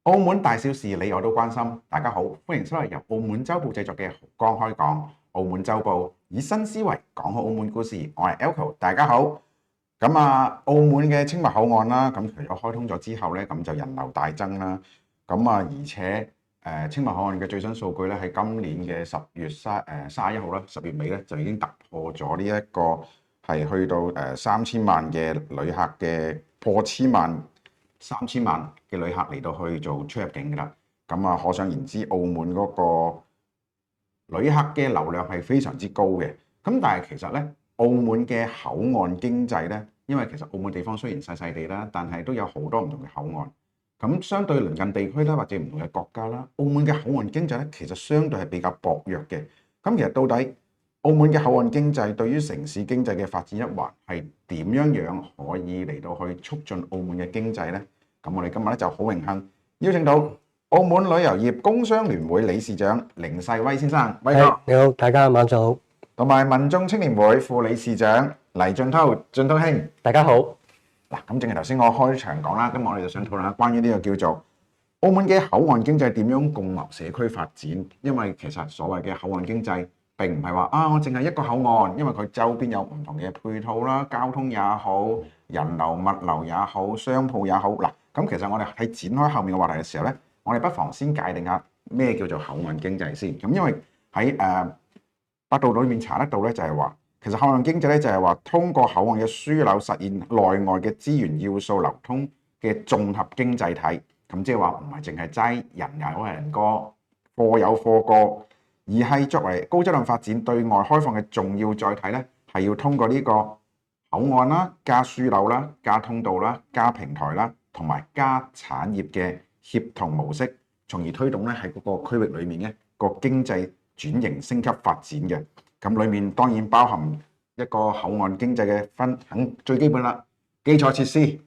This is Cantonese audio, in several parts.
澳門大小事你我都關心，大家好，歡迎收睇由澳門週報製作嘅《豪江開講》。澳門週報以新思維講好澳門故事，我係 Elco， 大家好。咁澳門嘅青茂口岸啦，咁除咗開通咗之後咧，咁就人流大增啦。咁而且青茂口岸嘅最新數據咧，喺今年嘅10月31號啦，10月尾咧就已經突破咗呢一個係去到3000萬嘅旅客嘅破千萬。3000萬嘅旅客嚟到去做出入境㗎啦，咁可想而知，澳門嗰個旅客嘅流量係非常之高嘅。咁但係其實咧，澳門嘅口岸經濟咧，因為其實澳門地方雖然細細地啦，但係都有好多唔同嘅口岸。咁相對鄰近地區啦，或者唔同嘅國家啦，澳門嘅口岸經濟咧，其實相對係比較薄弱嘅。咁其實到底澳門嘅口岸經濟對於城市經濟嘅發展一環係點樣可以嚟到去促進澳門嘅經濟呢？咁我哋今日咧就好榮幸邀請到澳門旅遊業工商聯會理事長凌世威先生，威哥。你好，大家晚上好。同埋民眾青年會副理事長黎俊滔，俊滔兄，大家好。嗱，咁正如頭先我開場講啦，今日我哋就想討論下關於呢個叫做澳門嘅口岸經濟點樣共謀社區發展。因為其實所謂嘅口岸經濟並唔係話我淨係一個口岸，因為佢周邊有唔同嘅配套啦，交通也好，人流物流也好，商鋪也好。嗱，咁其實我哋喺展開後面嘅話題嘅時候咧，我哋不妨先界定下咩叫做口岸經濟先。咁因為喺百度裏面查得到咧，就係話其實口岸經濟咧就係話通過口岸嘅樞紐實現內外嘅資源要素流通嘅綜合經濟體。咁即係話唔係淨係齋人有人過，貨有貨過，而係作為高質量發展對外開放嘅重要載體咧，係要通過呢個口岸啦、加樞紐啦、加通道啦、加平台啦，同埋加產業嘅協同模式，從而推動咧喺嗰個區域裏面咧個經濟轉型升級發展嘅。咁裏面當然包含一個口岸經濟嘅最基本啦，基礎設施、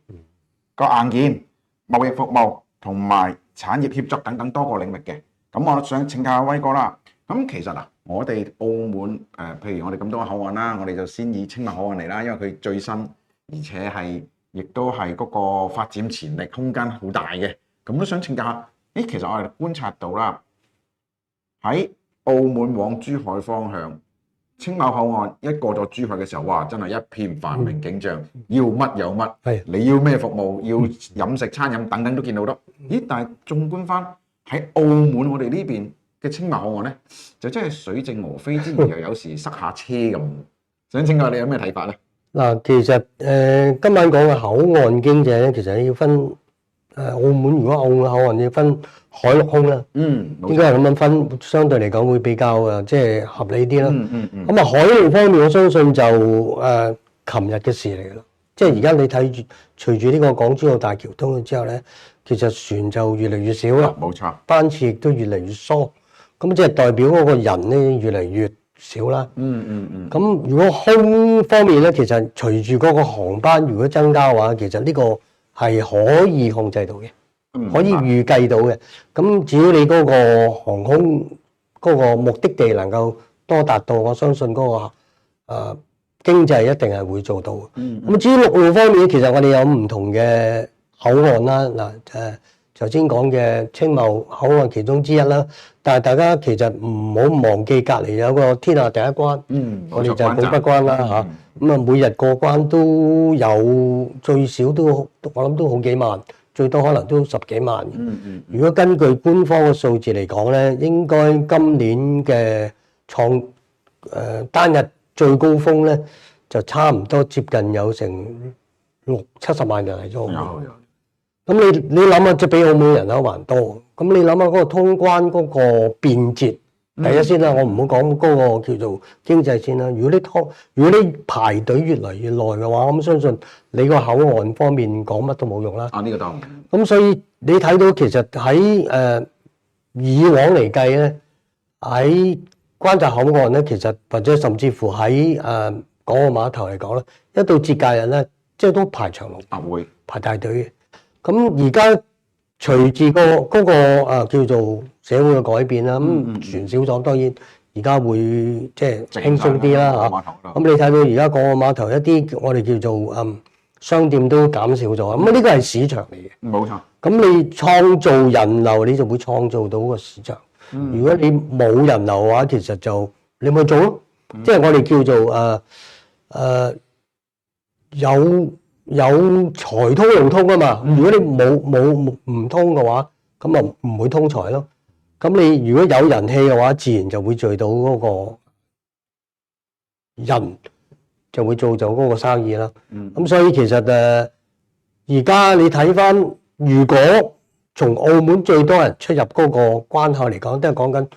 個硬件、貿易服務同埋產業協作等等多個領域嘅。咁我想請教下威哥啦。咁其實我哋澳門譬如我哋咁多個口岸啦，我哋就先以青茂口岸嚟啦，因為佢最新，而且亦都係嗰個發展潛力空間好大嘅。咁都想請教下，其實我哋觀察到啦，喺澳門往珠海方向，青茂口岸一過咗珠海嘅時候，哇！真係一片繁榮景象，要乜有乜。係你要咩服務，要飲食、餐飲等等都見到得。但係縱觀翻喺澳門我哋呢邊嘅青茂口岸咧，就真係水靜鵝飛之餘，又有時塞下車咁。想請教你有咩睇法咧？嗱，其實今晚講嘅口岸經濟咧，其實要分澳門，如果澳門口岸要分海陸空啦，應該係咁樣分，相對嚟講會比較即係合理啲啦。咁啊，海路方面，我相信就琴日嘅事嚟㗎啦。即係而家你睇住，隨住呢個港珠澳大橋通咗之後咧，其實船就越嚟越少啦，冇錯，班次亦都越嚟越疏。咁即係代表嗰個人咧越嚟越少啦。咁如果空方面咧，其實隨住嗰個航班如果增加嘅話，其實呢個係可以控制到嘅，可以預計到嘅。咁只要你嗰個航空嗰個目的地能夠多達到，我相信嗰個經濟一定係會做到嘅。咁至於陸路方面，其實我哋有唔同嘅口岸啦。嗱頭先講嘅青茂口岸其中之一啦，但係大家其實唔好忘記隔離有個天下第一關，我哋就係拱北關啦嚇。咁每日過關都有最少都我諗都好幾萬，最多可能都10幾萬。如果根據官方嘅數字嚟講咧，應該今年嘅單日最高峰咧就差唔多接近有成60-70萬人嚟咗。咁你諗下，即係比澳門人口還多。咁你諗下嗰個通關嗰個便捷，第一先啦，我唔好講嗰個叫做經濟先啦。如果你排隊越嚟越耐嘅話，咁相信你個口岸方面講乜都冇用啦。呢個當然。咁所以你睇到其實喺以往嚟計咧，喺關閘口岸咧，其實或者甚至乎喺港澳碼頭嚟講咧，一到節假日咧，即係都排長龍，會排大隊嘅。咁而家隨住嗰個叫做社會嘅改變啦，咁船少咗，當然而家會即係輕鬆啲啦嚇。咁你睇到而家港澳碼頭一啲我哋叫做商店都減少咗，咁呢個係市場嚟嘅。冇錯。咁你創造人流，你就會創造到個市場。如果你冇人流嘅話，其實就你咪做咯。即係我哋叫做有財通路通啊嘛。如果你冇唔通嘅話，咁啊唔會通財咯。咁你如果有人氣嘅話，自然就會聚到嗰個人，就會做嗰個生意啦。咁所以其實而家你睇翻，如果從澳門最多人出入嗰個關口嚟講，都係講緊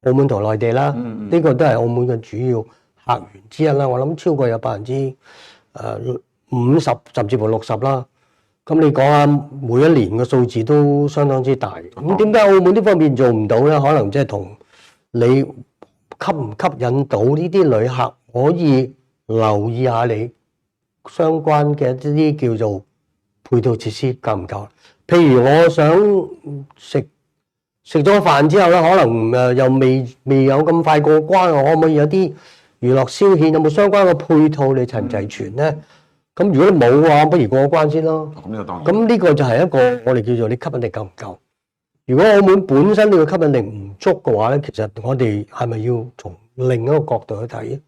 澳門同內地啦。呢個都係澳門嘅主要客源之一啦。我諗超過有50%甚至乎60%啦。咁你講下每一年嘅數字都相當之大。咁點解澳門呢方面做唔到咧？可能即係同你吸唔吸引到呢啲旅客可以留意下你相關嘅一啲叫做配套設施夠唔夠？譬如我想食咗飯之後咧，可能又未有咁快過關，我可唔可以有啲娛樂消遣？有冇相關嘅配套你齊唔齊全咧？咁如果你冇嘅話，不如過關先咯。咁就當然。咁呢個就係一個我哋叫做你吸引力夠唔夠？如果澳門本身呢個吸引力唔足嘅話咧，其實我哋係咪要從另一個角度去睇？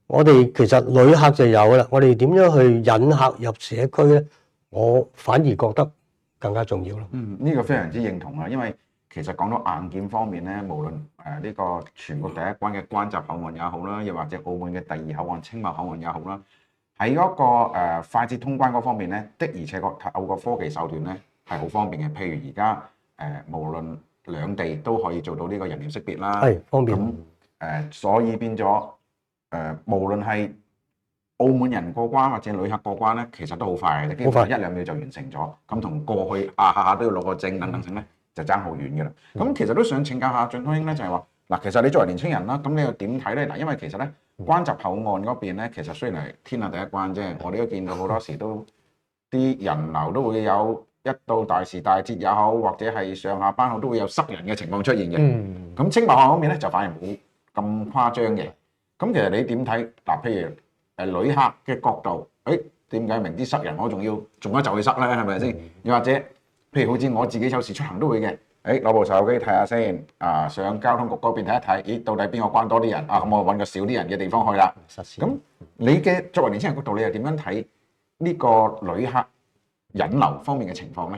我哋其實旅客就有啦，我哋點樣去引客入社區咧？我反而覺得更加重要咯。呢個非常之認同啊，因為其實講到硬件方面咧，無論呢個全國第一關嘅關閘口岸也好啦，又或者澳門嘅第二口岸青茂口岸也好啦，喺嗰個快捷通關嗰方面咧，的而且確透過科技手段咧係好方便嘅。譬如而家無論兩地都可以做到呢個人臉識別啦，係方便。咁所以變咗無論係澳門人過關或者旅客過關咧，其實都好快嘅，基本上1-2秒就完成咗。咁同過去下下都要攞個證等等性咧，就爭好遠嘅啦。咁其實都想請教下進東兄咧，就係話嗱，其實你作為年青人啦，咁你又點睇咧？嗱，因為其實咧關閘口岸嗰邊咧，其實雖然係天下第一關啫，我哋都見到好多時都啲人流都會有一到大時大節也好，或者係上下班後都會有塞人嘅情況出現嘅。咁青茂口岸嗰邊咧就反而冇咁誇張嘅。咁其實你點睇？嗱，譬如旅客嘅角度，點解明知塞人，我仲一就去塞咧？係咪先？又或者譬如好似我自己有時出行都會嘅，攞部手機睇下先，上交通局嗰邊睇一睇，咦，到底邊個關多啲人？咁我揾個少啲人嘅地方去啦。咁你嘅作為年輕人角度，你又點樣睇呢個旅客引流方面嘅情況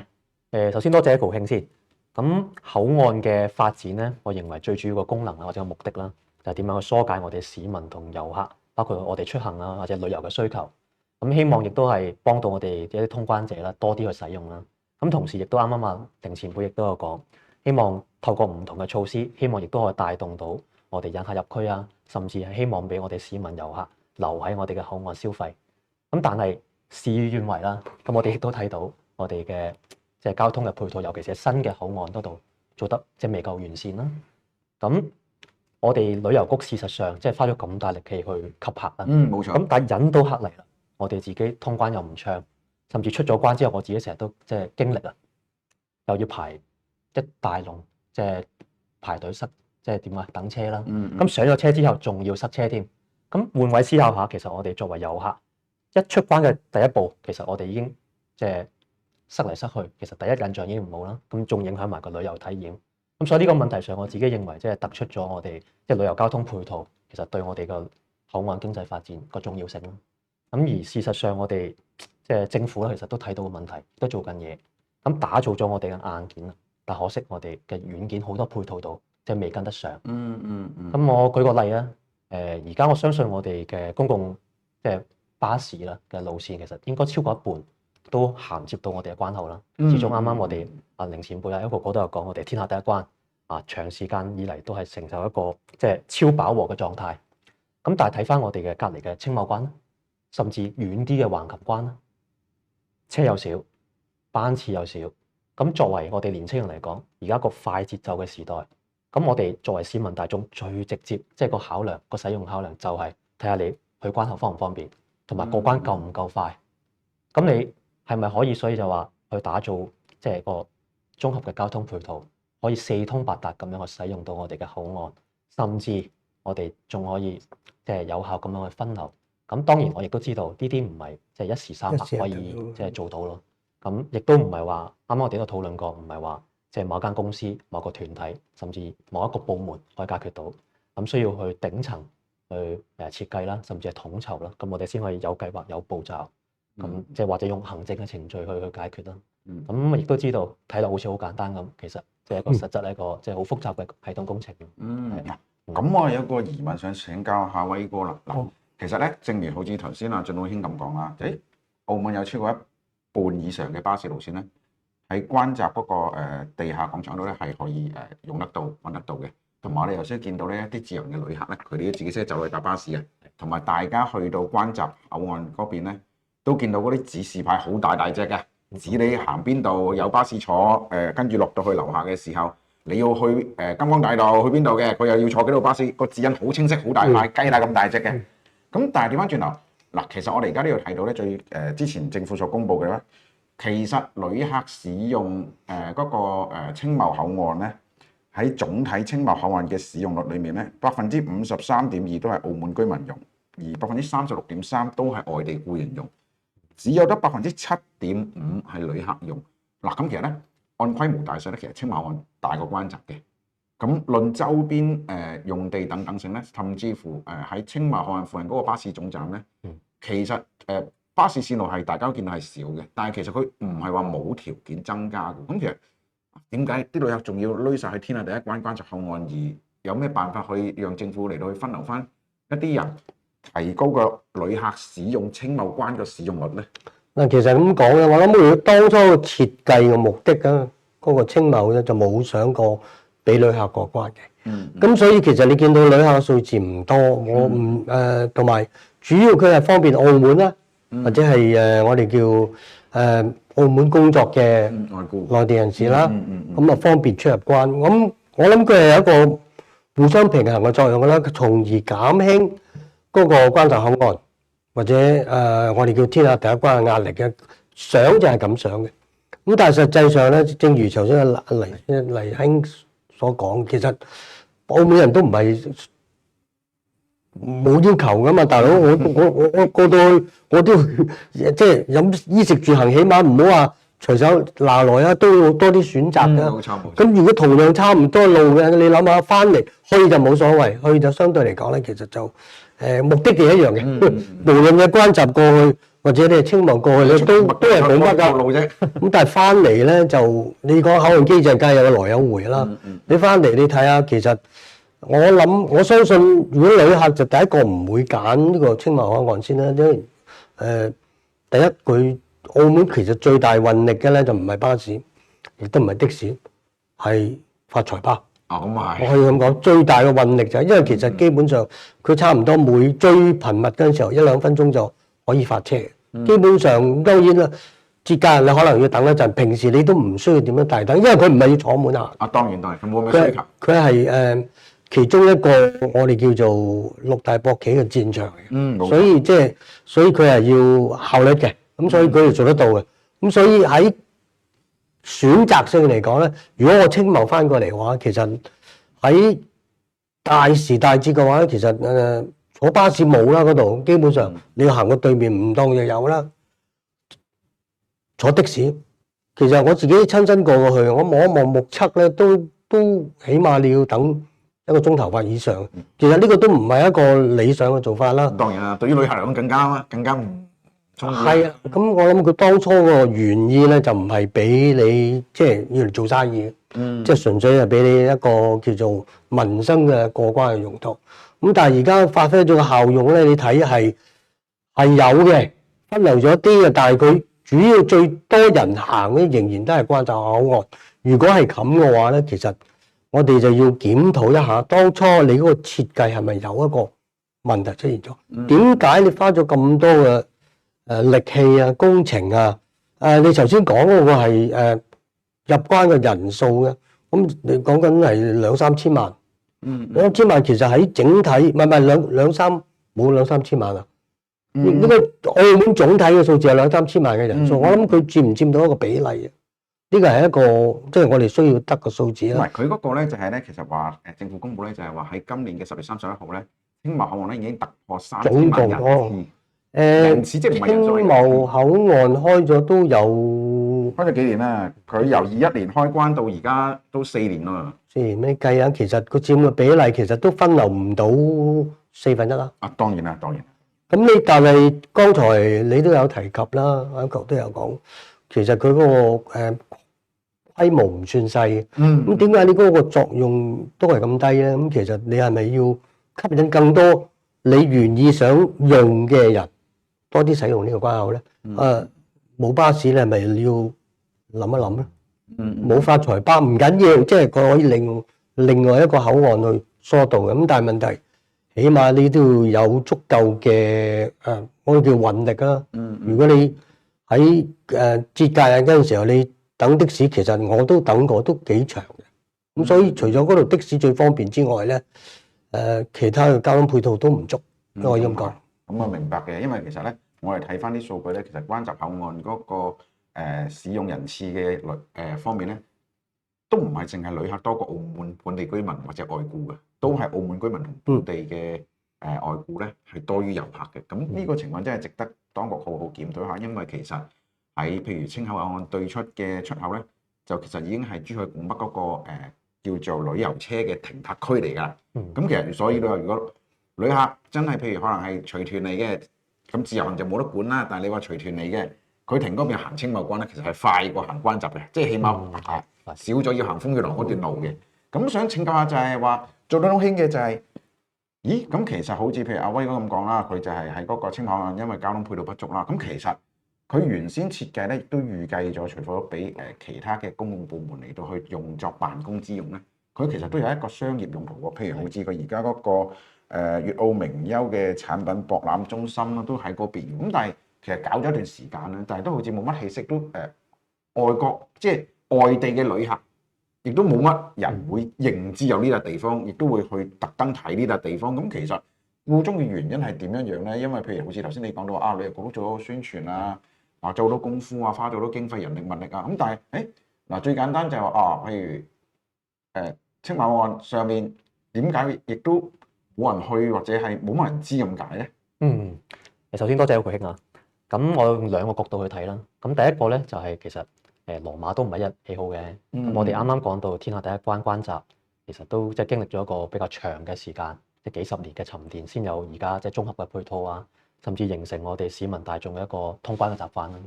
咧？首先多謝高興先。咁口岸嘅發展咧，我認為最主要嘅功能或者個目的啦，就係點樣去疏解我哋市民同遊客，包括我哋出行啊或者旅遊嘅需求。咁希望亦都係幫到我哋一啲通關者啦，多啲去使用啦。咁同時亦都啱啱啊凌前輩亦都有講，希望透過唔同嘅措施，希望亦都可以帶動到我哋引客入區啊，甚至係希望俾我哋市民遊客留喺我哋嘅口岸消費。咁但係事與願違啦，咁我哋亦都睇到我哋嘅即係交通嘅配套，尤其是新嘅口岸嗰度做得即係未夠完善啦。咁我哋旅遊局事實上即係花咗咁大力氣去吸客啦，冇錯。咁但係引到客嚟啦，我哋自己通關又唔暢，甚至出咗關之後，我自己成日都即係經歷啊，又要排一大龍，即係排隊塞，即係點啊等車啦。咁上咗車之後，仲要塞車添。咁換位思考下，其實我哋作為遊客，一出關嘅第一步，其實我哋已經即係塞嚟塞去，其實第一印象已經唔好啦。咁仲影響埋個旅遊體驗。咁所以呢個問題上，我自己認為即係突出咗我哋即係旅遊交通配套，其實對我哋個口岸經濟發展個重要性咯。咁而事實上，我哋即係政府咧，其實都睇到個問題，都做緊嘢，咁打造咗我哋嘅硬件啦。但可惜我哋嘅軟件好多配套度即係未跟得上。咁我舉個例啊，而家我相信我哋嘅公共即係巴士啦嘅路線，其實應該超過一半都銜接到我哋嘅關口啦。始終啱啱我哋凌前輩一個個都有講，我哋天下第一關長時間以嚟都係承受一個即係超飽和嘅狀態。咁但係睇翻我哋嘅隔離嘅青茂關，甚至遠啲嘅橫琴關啦，車又少，班次又少。咁作為我哋年青人嚟講，而家個快節奏嘅時代，咁我哋作為市民大眾最直接即係個考量個使用考量就係睇下你去關口方唔方便，同埋過關夠唔夠快。咁你係咪可以所以就話去打造即係個綜合嘅交通配套，可以四通八達咁樣去使用到我哋嘅口岸，甚至我哋仲可以即係有效咁樣去分流咁當然我亦都知道呢啲唔係即係一時三刻可以即係做到咯。咁亦都唔係話啱啱我哋都討論過，唔係話即係某間公司、某個團體，甚至某一個部門可以解決到。咁需要去頂層去設計啦，甚至係統籌啦，咁我哋先可以有計劃、有步驟，咁即係或者用行政嘅程序去解決啦。咁亦都知道睇落好似好簡單咁，其實即係一個實質一個即係好複雜嘅系統工程。咁我有個疑問想請教下威哥啦。嗱，其實咧，正如好似頭先阿俊老兄咁講啦，澳門有超過一半以上嘅巴士路線咧，喺關閘嗰個地下廣場度咧係可以用得到、揾得到嘅。同埋我哋頭先見到咧一啲自由嘅旅客咧，佢哋都自己識走去搭巴士嘅。同埋大家去到關閘口岸嗰邊咧，都見到嗰啲指示牌好大隻嘅，指你行邊度有巴士坐，跟住落到去樓下嘅時候，你要去金光大道去邊度嘅，佢又要坐幾多巴士，個指引好清晰，好大塊，雞蛋咁大隻嘅。咁但係調翻轉頭，嗱，其實我哋而家呢度睇到咧，最之前政府所公布嘅咧，其實旅客使用嗰個青茂口岸咧，喺總體青茂口岸嘅使用率裏面咧，53.2%都係澳門居民用，而36.3%都係外地僱員用，只有得7.5%係旅客用。嗱，咁其實咧，按規模大細咧，其實青茂口岸大過關閘嘅。咁論周邊用地等等性咧，甚至乎喺青茂口岸附近嗰個巴士總站咧，其實巴士線路係大家都見到係少嘅，但係其實佢唔係話冇條件增加嘅。咁其實點解啲旅客仲要攏晒去天下第一關關閘口岸，而有咩辦法可以讓政府嚟到去分流翻一啲人，提高個旅客使用青茂關嘅使用率咧？嗱，其實咁講咧，我諗如果當初設計嘅目的啊，嗰個青茂咧就冇想過俾旅客過關嘅。咁所以其實你見到旅客嘅數字唔多，我唔同埋主要佢係方便澳門啦，或者係我哋叫澳門工作嘅內地人士啦，咁啊方便出入關。咁我諗佢係有一個互相平衡嘅作用啦，從而減輕嗰個關閘口岸或者我哋叫天下第一關嘅壓力嘅。想就係咁想嘅。咁但係實際上咧，正如頭先黎兄所講，其實澳門人都唔係冇要求噶嘛，大佬，我過到去我都即係飲衣食住行，起碼唔好話隨手拿來啊，都要多啲選擇㗎。冇錯。咁如果同樣差唔多路嘅，你諗下翻嚟去就冇所謂，去就相對嚟講咧，其實就目的地一樣嘅。無論你關閘過去或者你係青茂過去咧，都係冇乜㗎路啫。咁但係翻嚟咧就你講口岸機制，梗係有來有回啦。你翻嚟你睇下，其實我相信，如果旅客就第一個唔會揀呢個青茂口岸先啦，因為第一佢澳門其實最大運力嘅咧就唔係巴士，亦都唔係的士，係發財巴。咁啊係。我可以咁講，最大嘅運力就係因為其實基本上佢差唔多每最頻密嗰陣時候1-2分鐘就可以發車。基本上當然啦，節假日你可能要等一陣，平時你都唔需要點樣大等，因為佢唔係要坐滿客。當然，佢冇咩需求。佢係其中一個我哋叫做六大博企嘅戰場嚟嘅，所以佢係要效率嘅，咁所以佢哋做得到嘅。咁所以喺選擇性嚟講咧，如果我青茂翻過嚟嘅話，其實喺大時大節嘅話咧，其實坐巴士冇啦，嗰度基本上你要行過對面唔當就有啦。坐的士，其實我自己親身過去，我望一望目測咧，都起碼你要等1個鐘頭或以上。其實呢個都唔係一個理想嘅做法啦。當然啦，對於旅客嚟講更加唔中意。係啊，咁我諗佢當初個原意咧就唔係俾你即係要嚟做生意，即係純粹係俾你一個叫做民生嘅過關嘅用途。咁但係而家發揮咗個效用咧，你睇係有嘅，分流咗啲嘅，但係佢主要最多人行咧，仍然都係關閘口岸。如果係咁嘅話咧，其實我哋就要檢討一下，當初你嗰個設計係咪有一個問題出現咗？點解你花咗咁多嘅力氣啊、工程啊？你頭先講嗰個係入關嘅人數嘅，咁你講緊係2-3千萬。2-3千萬其實喺整體唔係冇2-3千萬啊。呢個澳門總體嘅數字係2-3千萬嘅人數，我諗佢佔唔佔到一個比例啊？呢個係一個即係我哋需要得個數字啦。唔係佢嗰個咧就係咧，其實話政府公佈咧就係話喺今年嘅10月31號咧，青茂口岸咧已經突破3000萬人次人次即係唔係人數嚟青嘅。茂口岸開咗都有開咗幾年啦？佢由21年開關到而家都4年啦。 4年咩計啊？其實個佔嘅比例其實都分流唔到1/4啦。啊，當然啦，當然。咁但係剛才你都有提及啦，阿球都有講，其實佢嗰個規模唔算細嘅。咁點解你嗰個作用都係咁低咧？咁其實你係咪要吸引更多你願意想用嘅人多啲使用呢個關口咧？冇巴士你係咪要諗一諗咧？冇發財巴唔緊要，即係佢可以另外一個口岸去疏導嘅。咁但係問題，起碼你都要有足夠嘅我哋叫運力啦。如果你喺節假日嗰陣時候，你等的士，其實我都等過，都幾長嘅。咁所以除咗嗰度的士最方便之外咧，其他嘅交通配套都唔足，可以咁講。咁我明白嘅，因為其實咧，我哋睇翻啲數據咧，其實關閘口岸嗰個使用人次嘅方面咧，都唔係淨係旅客多過澳門本地居民或者外僱嘅，都係澳門居民同本地嘅外僱咧係多於遊客嘅。咁呢個情況真係值得當局好好檢討下，因為其實喺譬如青口口岸對出嘅出口咧，就其實已經係珠海拱北嗰個叫做旅遊車嘅停泊區嚟㗎啦。咁其實所以咧，如果旅客真係譬如可能係隨團嚟嘅，咁自由行就冇得管啦。但係你話隨團嚟嘅，佢停嗰邊行青茂關咧，其實係快過行關閘嘅，即係起碼少咗要行風雨廊嗰段路嘅。咁想請教下就係話做到好興嘅就係，咦？咁其實好似譬如阿威哥咁講啦，佢就係喺嗰個青口岸，因為交通配套不足啦。咁其實佢原先設計咧，亦都預計咗，除咗俾其他嘅公共部門嚟到去用作辦公之用咧，佢其實都有一個商業用途喎。譬如好似佢而家嗰個粵澳名優嘅產品博覽中心啦，都喺嗰邊。咁但係其實搞咗一段時間啦，但係都好似冇乜氣息，都外國即係外地嘅旅客，亦都冇乜人會認知有呢笪地方，亦都會去特登睇呢笪地方。咁其實箇中嘅原因係點樣樣咧？因為譬如好似頭先你講到啊，旅遊局都做咗宣傳啊，做好多功夫啊，花咗好多經費、人力物力啊。咁但係嗱最簡單就係話譬如青茂岸上面點解亦都冇人去或者係冇乜人知咁解咧？首先多謝佢兄啊。咁我用兩個角度去睇啦。咁第一個咧就係其實羅馬都唔係一日起好嘅。咁我哋啱啱講到天下第一關關閘，其實都即係經歷咗一個比較長嘅時間，即係幾十年嘅沉澱，先有而家即係綜合嘅配套啊，甚至形成我哋市民大眾嘅一個通關嘅習慣啦。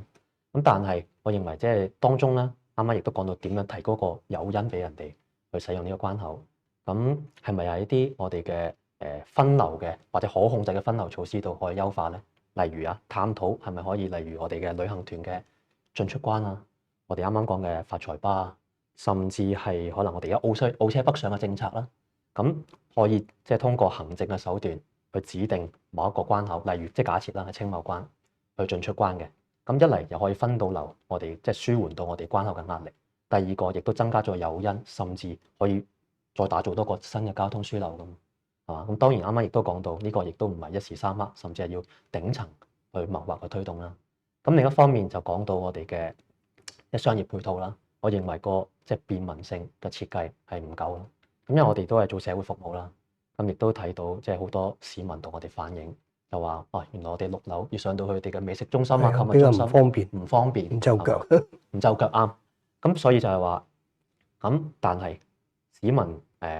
咁但係我認為即係當中咧，啱啱亦都講到點樣提高個誘因俾人哋去使用呢個關口。咁係咪係一啲我哋嘅分流嘅或者可控制嘅分流措施度可以優化咧？例如探討係咪可以，例如我哋嘅旅行團嘅進出關啊，我哋啱啱講嘅發財巴啊，甚至係可能我哋而家澳車北上嘅政策啦，咁可以即係通過行政嘅手段去指定某一個關口，例如即係假設啦係青茂關去進出關嘅，咁一嚟又可以分到流我哋即係舒緩到我哋關口嘅壓力，第二個亦都增加咗誘因，甚至可以再打造多個新嘅交通樞紐咁。咁當然啱啱亦都講到呢個亦都唔係一時三刻，甚至係要頂層去謀劃去推動啦。咁另一方面就講到我哋嘅商業配套啦，我認為個即係便民性嘅設計係唔夠啦。咁因為我哋都係做社會服務啦，咁亦都睇到即係好多市民同我哋反映，就話原來我哋6樓要上到佢哋嘅美食中心啊、購物中心唔方便，唔就腳，唔就腳啱。咁所以就係話咁，但係市民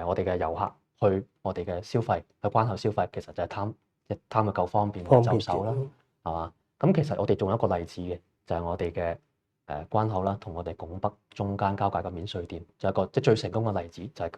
我哋嘅遊客去我哋嘅消費，去關口消費，其實就係貪佢夠方便就手啦，係嘛？咁其實我哋仲有一個例子嘅，就係我哋嘅關口啦，同我哋拱北中間交界嘅免稅店，就係一個即係最成功嘅例子，就係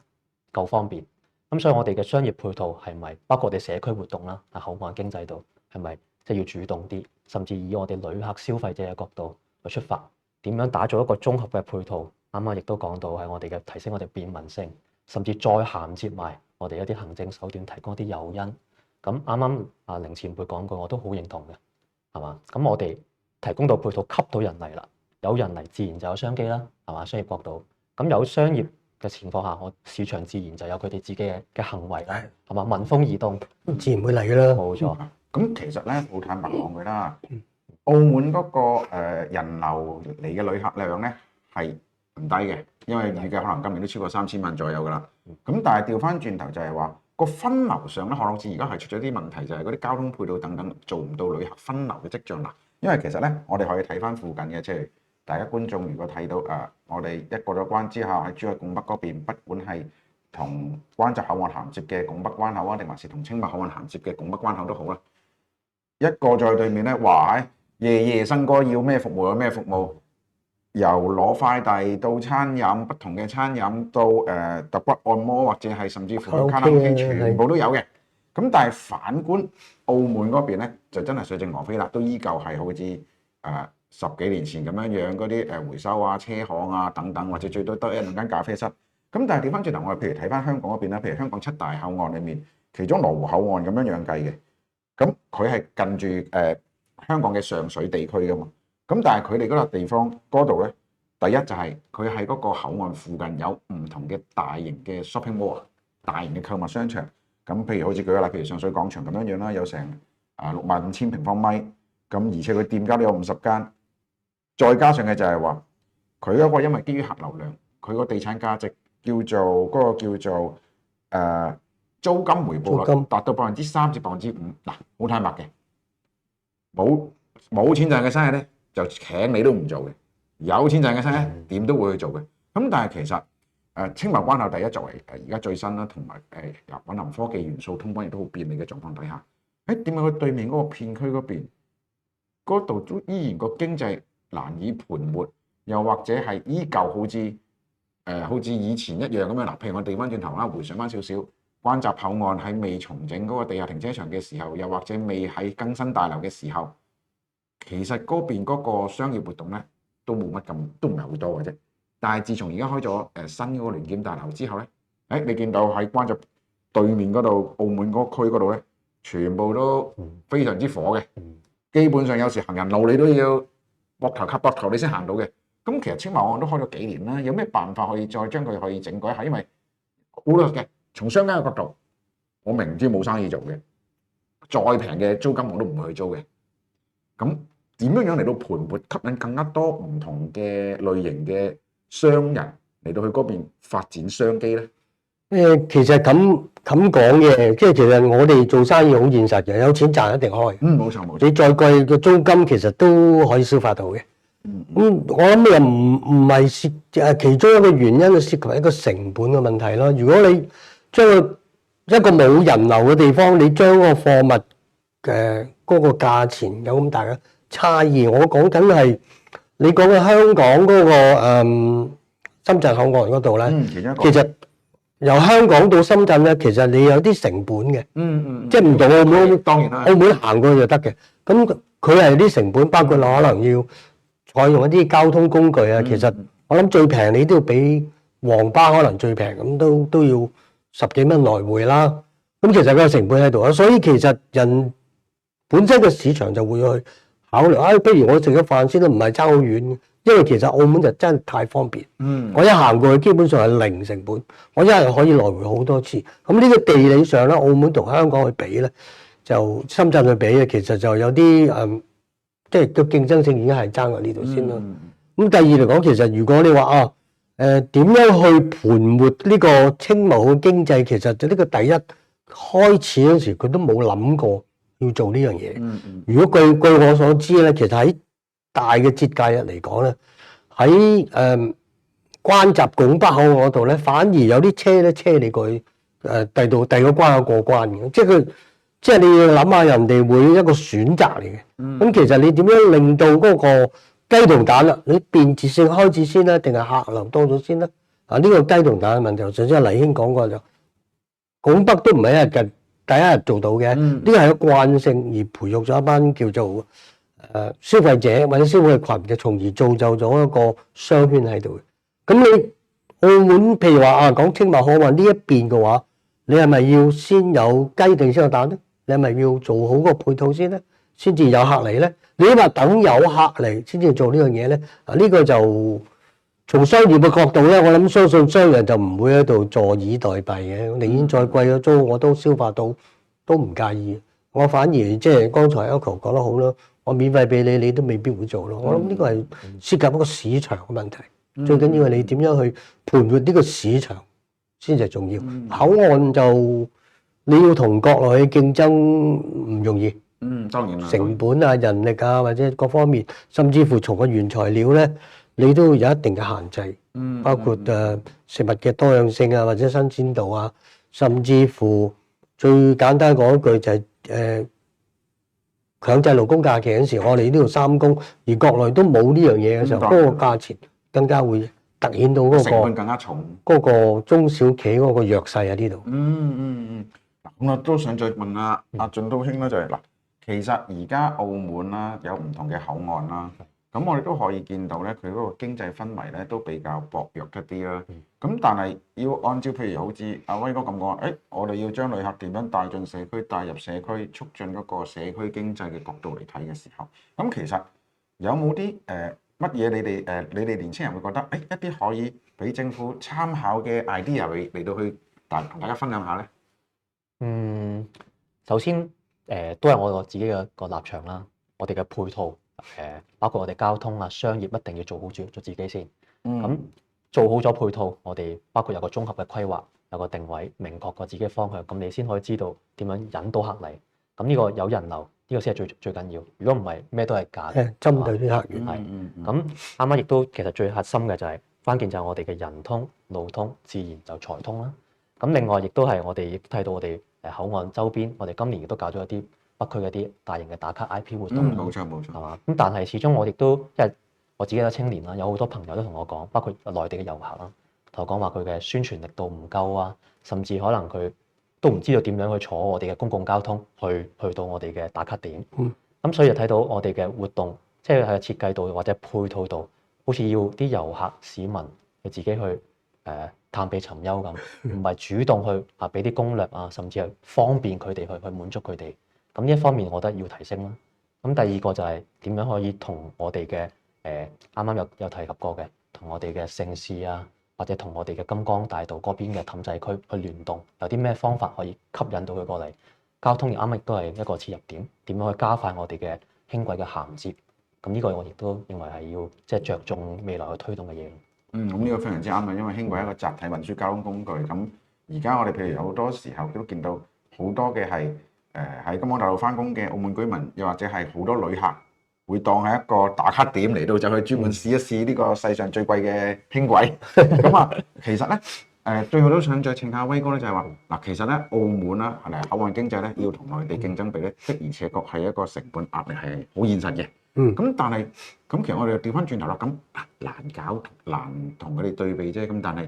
夠方便。咁所以我哋嘅商業配套係咪包括我哋社區活動啦，喺口岸經濟度係咪即係要主動啲，甚至以我哋旅客消費者嘅角度去出發，點樣打造一個綜合嘅配套？啱啱亦都講到係我哋嘅提升我哋便民性，甚至再銜接埋我哋一啲行政手段，提供一啲誘因。咁啱啱凌前輩講過，我都好認同嘅，係嘛？咁我哋提供到配套，吸到人嚟啦，有人嚟自然就有商機啦，係嘛？商業角度，咁有商業嘅情況下，我市場自然就有佢哋自己嘅行為啦，係嘛？民風移動，自然會嚟㗎啦。冇錯。咁其實咧，好坦白講佢啦，澳門嗰個人流嚟嘅旅客量咧係唔低嘅，因為預計可能今年都超過3000萬左右㗎啦。咁但係調翻轉頭就係話，個分流上咧，可能好似而家係出咗啲問題，就係嗰啲交通配套等等做唔到旅客分流嘅跡象啦。因為其實咧，我哋可以睇翻附近嘅，即係大家觀眾如果睇到我哋一過咗關之後喺珠海拱北嗰邊，不管係同關閘口岸銜接嘅拱北關口啊，定還是同青馬口岸銜接嘅拱北關口都好啦。一個在對面咧，話夜夜笙歌要咩服務有咩服務，由攞快遞到餐飲，不同嘅餐飲到揼骨按摩或者係甚至乎卡拉 OK 全部都有嘅。咁但係反觀澳門嗰邊咧，就真係水靜鵝飛啦，都依舊係好似十幾年前咁樣嗰啲回收啊、車行啊等等，或者最多得一兩間咖啡室。咁但係調翻轉頭，我哋譬如睇翻香港嗰邊啦，譬如香港7大口岸裏面，其中羅湖口岸咁樣計嘅，咁佢係近住香港嘅上水地區噶嘛。咁但係佢哋嗰個地方嗰度咧，第一就係佢喺嗰個口岸附近有唔同嘅大型嘅 shopping mall， 大型嘅購物商場。咁譬如好似舉個例，譬如上水廣場咁樣啦，有成65,000平方米，咁而且佢店家都有50間，再加上嘅就係話佢嗰個因為基於客流量，佢個地產價值叫做嗰個叫做租金回報率達到3%至5%。嗱，好坦白嘅，冇錢賺嘅生意咧，就請你都唔做嘅；有錢賺嘅生意咧，點都會去做嘅。咁但係其實青馬關口第一作為而家最新啦，同埋蘊含科技元素，通關亦都好便利嘅狀況底下，點解佢對面嗰個片區嗰邊嗰度都依然個經濟難以盤活，又或者係依舊好似以前一樣咁樣嗱？譬如我哋翻轉頭啦，回想翻少少，關閘口岸喺未重整嗰個地下停車場嘅時候，又或者未喺更新大樓嘅時候，其實嗰邊嗰個商業活動咧都冇乜咁，都唔係好多嘅啫。但係自從而家開咗新嗰個聯檢大樓之後咧，你見到喺關閘對面嗰度，澳門嗰區嗰度咧，全部都非常之火嘅。基本上有時行人路你都要膊頭及膊頭你先行到嘅。咁其實青馬口岸都開咗幾年啦，有咩辦法可以再將佢可以整改一下？因為好老實嘅，從商家嘅角度，我明知冇生意做嘅，再平嘅租金我都唔會去租嘅。咁點樣嚟到盤活，吸引更加多唔同嘅類型嘅商人嚟到去嗰邊發展商機咧？其實咁講嘅，即係其實我哋做生意好現實嘅，有錢賺一定開。冇錯。你再貴嘅租金其實都可以消化到嘅。我諗又唔係其中一個原因，就涉及一個成本嘅問題咯。如果你將一個冇人流嘅地方，你將個貨物嗰個價錢有咁大嘅差異，我講緊係你講嘅香港嗰個深圳口岸嗰度咧，其實由香港到深圳咧，其實你有啲成本嘅，即係唔同澳門，當然啦，澳門行過去就得嘅。咁佢係啲成本，包括可能要採用一啲交通工具啊。其實我諗最平你都要比黃巴可能最平咁都要10幾蚊來回啦。咁其實個成本喺度啊，所以其實人本身嘅市場就會去考慮，不如我食咗飯先都唔係爭好遠。因為其實澳門就真係太方便，我一行過去基本上係零成本，我一日可以來回好多次。咁呢個地理上咧，澳門同香港去比咧，就深圳去比咧，其實就有啲即係個競爭性已經係爭喺呢度先啦。咁第二嚟講，其實如果你話點樣去盤活呢個青茂嘅經濟，其實就呢個第一開始嗰時佢都冇諗過要做呢樣嘢。如果據我所知咧，其實喺大嘅節假日嚟講咧，喺關閘拱北口岸嗰度咧，反而有啲車咧車你過去第二個關口過關嘅，即係你要諗下人哋會一個選擇嚟嘅。咁其實你點樣令到嗰個雞同蛋啦？你便捷性開始先啦，定係客流多咗先啦？呢個雞同蛋嘅問題，就即係黎兄講過就，拱北都唔係一日第一日做到嘅，呢個係一個慣性而培育咗一班叫做消費者或者消費群嘅，從而造就咗一個商圈喺度嘅。咁你澳門譬如話講青茂口岸呢一邊嘅話，你係咪要先有雞定先有蛋咧？你係咪要做好個配套先咧，先至有客嚟咧？你話等有客嚟先至做呢樣嘢咧？呢個就從商業嘅角度咧，我諗相信商人就唔會喺度坐以待斃嘅。寧願再貴嘅租我都消化到，都唔介意。我反而即係剛才 Echo 講得好啦，我免費俾你，你都未必會做咯。我諗呢個係涉及一個市場嘅問題，最緊要係你點樣去盤活呢個市場先至係重要。口岸就你要同國內嘅競爭唔容易。當然啦。成本啊、人力啊，或者各方面，甚至乎從個原材料咧，你都有一定嘅限制。包括食物嘅多樣性啊，或者新鮮度啊，甚至乎最簡單講一句就係強制勞工假期嗰陣時，我哋呢度3工，而國內都冇呢樣嘢嘅時候，嗰個價錢更加會突顯到嗰成本更加重，嗰個中小企嗰個弱勢喺呢度。咁我都想再問阿進都兄咧，就係嗱，其實而家澳門啦有唔同嘅口岸啦，咁我哋都可以見到咧，佢嗰個經濟氛圍咧都比較薄弱一啲啦。咁但係要按照譬如好似阿威哥咁講，我哋要將旅客點樣帶進社區、帶入社區，促進嗰個社區經濟嘅角度嚟睇嘅時候，咁其實有冇啲乜嘢你哋年青人會覺得一啲可以俾政府參考嘅 idea 嚟到去同大家分享下咧？首先都係我自己嘅個立場啦。我哋嘅配套包括我哋交通啊、商業一定要做好咗自己先。咁做好咗配套，我哋包括有個綜合嘅規劃，有個定位，明確個自己嘅方向，咁你先可以知道點樣引到客嚟。咁呢個有人流，呢個先係最緊要。如果唔係，咩都係假嘅。針對啲客源係。咁啱啱亦都其實最核心嘅就係關鍵就係我哋嘅人通、路通，自然就財通啦。咁另外亦都係我哋亦睇到我哋口岸周邊，我哋今年亦都搞咗一啲北區嘅啲大型嘅打卡 IP 活動。冇錯，係嘛？咁但係始終我亦都因為我自己嘅青年啦，有好多朋友都同我講，包括內地嘅遊客啦，同我講話佢嘅宣傳力度唔夠啊，甚至可能佢都唔知道點樣去坐我哋嘅公共交通去到我哋嘅打卡點。咁所以就睇到我哋嘅活動，即係喺設計度或者配套度，好似要啲遊客市民佢自己去探秘尋幽咁，唔係主動去俾啲攻略啊，甚至係方便佢哋去滿足佢哋。咁呢一方面，我覺得要提升啦。咁第二個就係點樣可以同我哋嘅啱啱有提及過嘅，同我哋嘅盛事啊，或者同我哋嘅金光大道嗰邊嘅氹仔區去聯動，有啲咩方法可以吸引到佢過嚟？交通亦啱亦都係一個切入點，點樣去加快我哋嘅輕軌嘅銜接？咁呢個我亦都認為係要即係着重未來去推動嘅嘢。咁呢個非常之啱啊，因為輕軌係一個集體運輸交通工具。咁而家我哋譬如有好多時候都見到好多嘅係喺金光大道翻工嘅澳門居民，又或者係好多旅客會當係一個打卡點嚟到就去專門試一試呢個世上最貴嘅輕軌。咁其實咧最後都想再請下威哥咧，就係話嗱，其實咧澳門啦口岸經濟咧要同內地競爭比咧，的而且確係一個成本壓力係好現實嘅。咁但係其實我哋又調翻轉頭啦，咁難搞難同佢哋對比啫。咁但係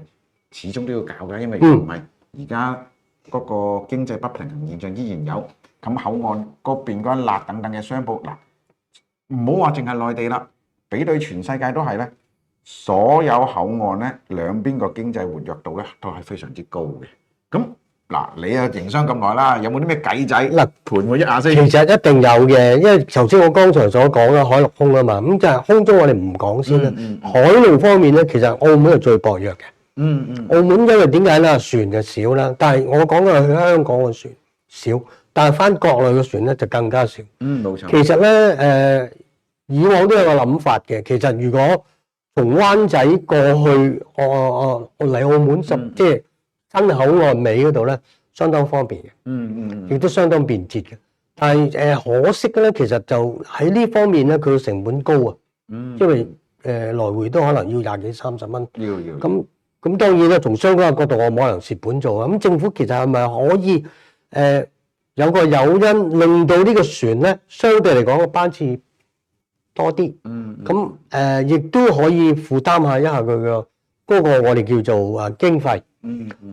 始終都要搞嘅，因為如果唔係而家嗰個經濟不平衡現象依然有。咁口岸嗰邊嗰一辣等等嘅商鋪，唔好話淨係內地啦，比對全世界都係咧，所有口岸咧兩邊個經濟活躍度咧都係非常之高嘅。咁你啊營商咁耐啦，有冇啲咩計仔盤我一下先？其實一定有嘅，因為頭先我剛才所講啦，海陸空啊嘛，咁就係空中我哋唔講先啦。海路方面咧，其實澳門係最薄弱嘅。澳門因為點解咧？船就少啦，但係我講嘅去香港嘅船少。但係翻國內嘅船咧就更加少。冇錯。其實咧以往都有個諗法嘅。其實如果從灣仔過去嚟澳門即係新口岸尾嗰度咧，相當方便嘅。亦都相當便捷嘅。但係可惜嘅咧，其實就喺呢方面咧，佢嘅成本高啊。因為來回都可能要20幾30蚊。要。咁當然啦，從相關嘅角度，我冇可能蝕本做啊。咁政府其實係咪可以有個誘因，令到呢個船咧，相對嚟講個班次多啲。咁亦都可以負擔下一下佢嘅嗰個我哋叫做經費。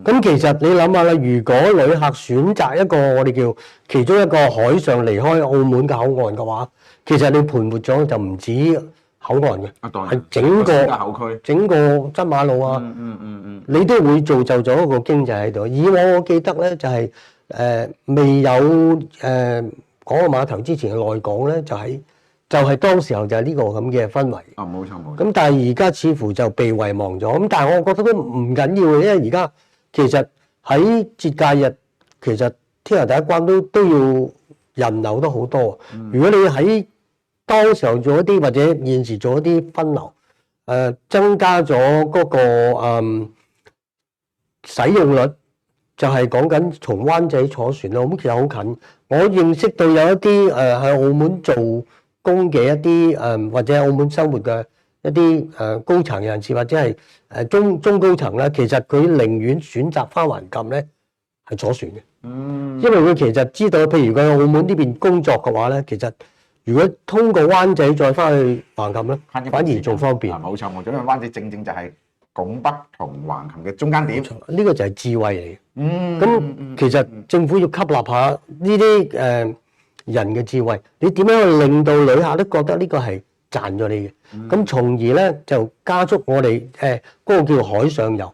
咁其實你諗下啦，如果旅客選擇一個我哋叫其中一個海上離開澳門嘅口岸嘅話，其實你盤活咗就唔止口岸嘅，係整個真馬路啊。你都會造就咗一個經濟喺度。以往我記得咧就係未有嗰個碼頭之前嘅內港咧，就係當時候就係呢個咁嘅氛圍。冇錯。咁但係而家似乎就被遺忘咗。咁但係我覺得都唔緊要嘅，因為而家其實喺節假日，其實天河第一關都要人流都好多。如果你喺當時候做一啲或者現時做一啲分流，增加咗嗰個使用率。就係講緊從灣仔坐船啦，咁其實好近。我認識到有一啲喺澳門做工嘅一啲或者喺澳門生活嘅一啲高層人士或者係中高層咧，其實佢寧願選擇翻橫琴咧係坐船嘅。因為佢其實知道，譬如佢喺澳門呢邊工作嘅話咧，其實如果通過灣仔再翻去橫琴咧，反而仲方便。冇錯，因為灣仔正就係拱北同橫琴嘅中間點。呢個就係智慧嚟嘅。咁其實政府要吸納下呢啲人嘅智慧，你點樣去令到旅客都覺得呢個係賺咗你嘅？咁從而咧就加速我哋嗰個叫海上遊。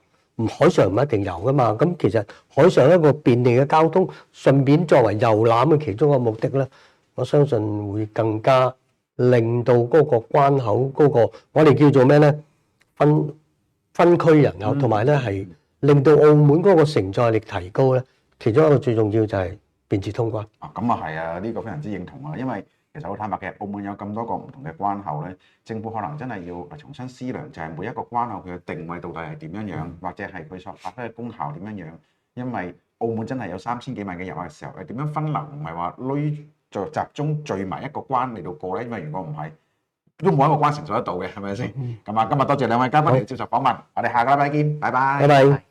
海上唔一定遊噶嘛，咁其實海上一個便利嘅交通，順便作為遊覽嘅其中一個目的咧，我相信會更加令到嗰個關口嗰個我哋叫做咩咧分區人口，同埋咧係令到澳門嗰個承載力提高咧。其中一個最重要就係便捷通關。咁啊係啊，呢個非常之認同啊，因為其實好坦白嘅，澳門有咁多個唔同嘅關口咧，政府可能真係要重新思量，就係每一個關口佢嘅定位到底係點樣樣，或者係佢所發揮嘅功效點樣樣。因為澳門真係有3000幾萬嘅遊客嘅時候，點樣分流？唔係話集中聚埋一個關嚟到過咧，因為如果唔係，都冇一個關承受得到嘅，係咪先？咁啊，今日多謝兩位嘉賓嚟接受訪問，我哋下個禮拜見，拜拜。拜拜。